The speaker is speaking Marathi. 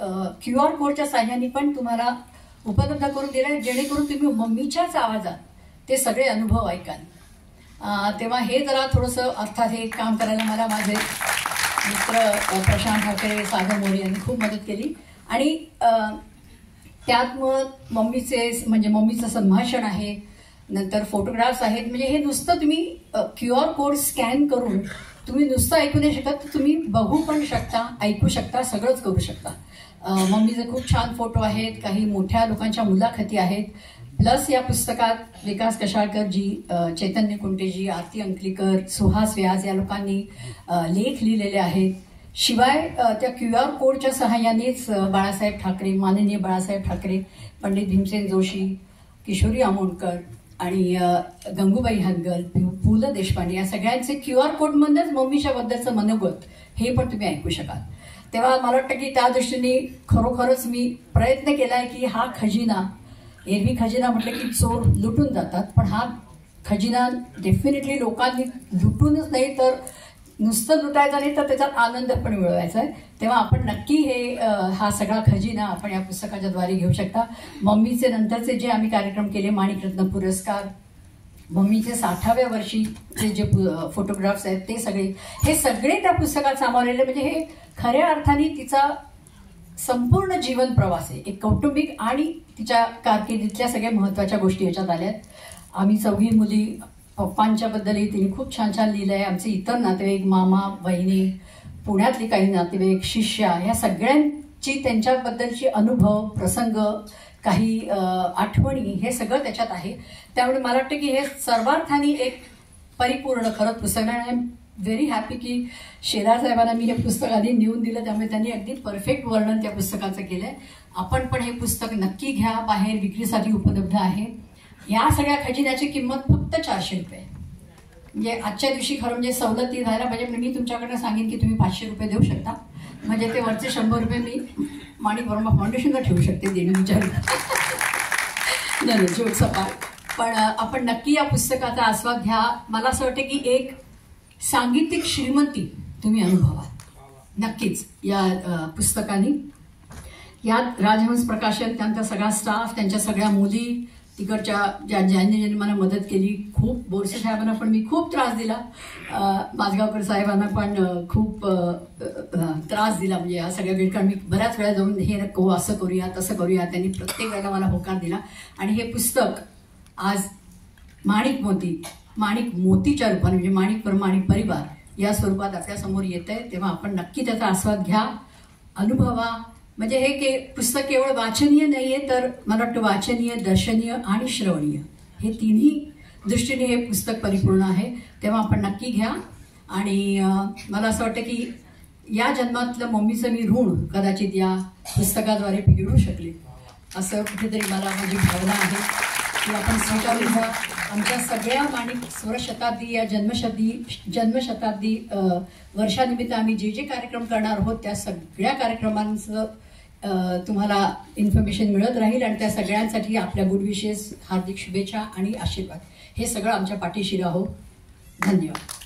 QR कोडच्या साह्याने पण तुम्हाला उपलब्ध करून दिला आहे, जेणेकरून तुम्ही मम्मीच्याच आवाजात ते सगळे अनुभव ऐकाल। तेव्हा हे जरा थोडंसं अर्थात हे काम करायला मला माझे मित्र प्रशांत ठाकरे, सागर मोरे यांनी खूप मदत केली। आणि त्यात मग मम्मीचे म्हणजे मम्मीचं संभाषण आहे, नंतर फोटोग्राफ्स आहेत। म्हणजे हे नुसतं तुम्ही QR कोड स्कॅन करून तुम्ही नुसतं ऐकू नाही शकत, तुम्ही बघू पण शकता, ऐकू शकता, सगळंच करू शकता। मम्मीचे खूप छान फोटो आहेत, काही मोठ्या लोकांच्या मुलाखती आहेत। प्लस या पुस्तकात विकास कशाळकरजी, चैतन्य कुंटेजी, आरती अंकलीकर, सुहास व्यास या लोकांनी लेख लिहिलेले आहेत। शिवाय त्या QR कोडच्या सहाय्यानेच बाळासाहेब ठाकरे, माननीय बाळासाहेब ठाकरे, पंडित भीमसेन जोशी, किशोरी आमोणकर आणि गंगूबाई हनगल, पु ल देशपांडे या सगळ्यांचे QR कोडमधूनच मम्मीच्या बद्दलचं मनोगत हे पण तुम्ही ऐकू शकाल। तेव्हा मला वाटतं की त्या दृष्टीने खरोखरच मी प्रयत्न केलाय की हा खजिना, एरवी खजिना म्हटलं की चोर लुटून जातात, पण हा खजिना डेफिनेटली लोकांनी लुटूनच नाही तर नुसतं लुटायचं नाही तर त्याच्यात आनंद पण मिळवायचा आहे। तेव्हा आपण नक्की हा सगळा खजिना आपण या पुस्तकाच्या द्वारे घेऊ शकता। मम्मीचे नंतरचे जे आम्ही कार्यक्रम केले, माणिकरत्न पुरस्कार, मम्मीचे 60व्या वर्षीचे जे फोटोग्राफ्स आहेत ते सगळे, हे सगळे त्या पुस्तकात सामावलेले। म्हणजे हे खऱ्या अर्थाने तिचा संपूर्ण जीवन प्रवास आहे, एक कौटुंबिक आणि तिच्या कारकिर्दीतल्या सगळ्या महत्त्वाच्या गोष्टी याच्यात आल्यात। आम्ही 4 मुली, पप्पांच्या बद्दलही तिने खूप छान छान लिहिलं आहे। आमचे इतर नातेवाईक, मामा, बहिणी, पुण्यातली काही नातेवाईक, शिष्या, ह्या सगळ्यांची त्यांच्याबद्दलची अनुभव, प्रसंग, काही आठवणी, हे सगळं त्याच्यात आहे। त्यामुळे मला वाटतं की हे सर्वार्थाने एक परिपूर्ण खरंच पुस्तक आहे। आय एम व्हेरी हॅपी की शेलार साहेबांना मी हे पुस्तक आधी नेऊन दिलं, त्यामुळे त्यांनी अगदी परफेक्ट वर्णन त्या पुस्तकाचं केलंय। आपण पण हे पुस्तक नक्की घ्या, बाहेर विक्रीसाठी उपलब्ध आहे। या सगळ्या खजिन्याची किंमत फक्त 400 रुपये, म्हणजे आजच्या दिवशी खरं म्हणजे सवलती झाल्या पाहिजे। म्हणजे मी तुमच्याकडनं सांगेन की तुम्ही 500 रुपये देऊ शकता, म्हणजे ते वरचे 100 रुपये मी माणिक वर्मा फाउंडेशनला ठेवू शकते देणे विचार नाही जोक सपाट। पण आपण नक्की या पुस्तकाचा आस्वाद घ्या। मला असं वाटतं की एक सांगीतिक श्रीमंती तुम्ही अनुभवा नक्कीच या पुस्तकाने। यात राजहंस प्रकाशन, त्यांचा सगळा स्टाफ, त्यांच्या सगळ्या मुली, तिकडच्या ज्यांनी मला मदत केली, खूप बोरसे साहेबांना पण मी खूप त्रास दिला, माजगावकर साहेबांना पण खूप त्रास दिला। म्हणजे या सगळ्या वेळ, कारण मी बऱ्याच वेळा जाऊन हे नको, असं करूया, तसं करूया, त्यांनी प्रत्येक वेळेला मला होकार दिला। आणि हे पुस्तक आज माणिक मोतीच्या रूपाने, म्हणजे माणिक परिवार या स्वरूपात आपल्यासमोर येत आहे। तेव्हा आपण नक्की त्याचा आस्वाद घ्या, अनुभवा। म्हणजे हे पुस्तक केवळ वाचनीय नाहीये, तर मला वाटतं वाचनीय, दर्शनीय आणि श्रवणीय हे तिन्ही दृष्टीने हे पुस्तक परिपूर्ण आहे। तेव्हा आपण नक्की घ्या। आणि मला असं वाटतं की या जन्मातलं मम्मीचं मी ऋण कदाचित या पुस्तकाद्वारे फेडू शकले, असं कुठेतरी मला माझी भावना आहे की आपण स्वीकारून घ्या। आमच्या सगळ्या माणिक स्वरशताब्दी या जन्मशताब्दी वर्षानिमित्त आम्ही जे जे कार्यक्रम करणार आहोत त्या सगळ्या कार्यक्रमांचं तुम्हाला इन्फॉर्मेशन मिळत राहील। आणि त्या सगळ्यांसाठी आपल्या गुड विशेस, हार्दिक शुभेच्छा आणि आशीर्वाद, हे सगळं आमच्या पाठीशी राहो। धन्यवाद।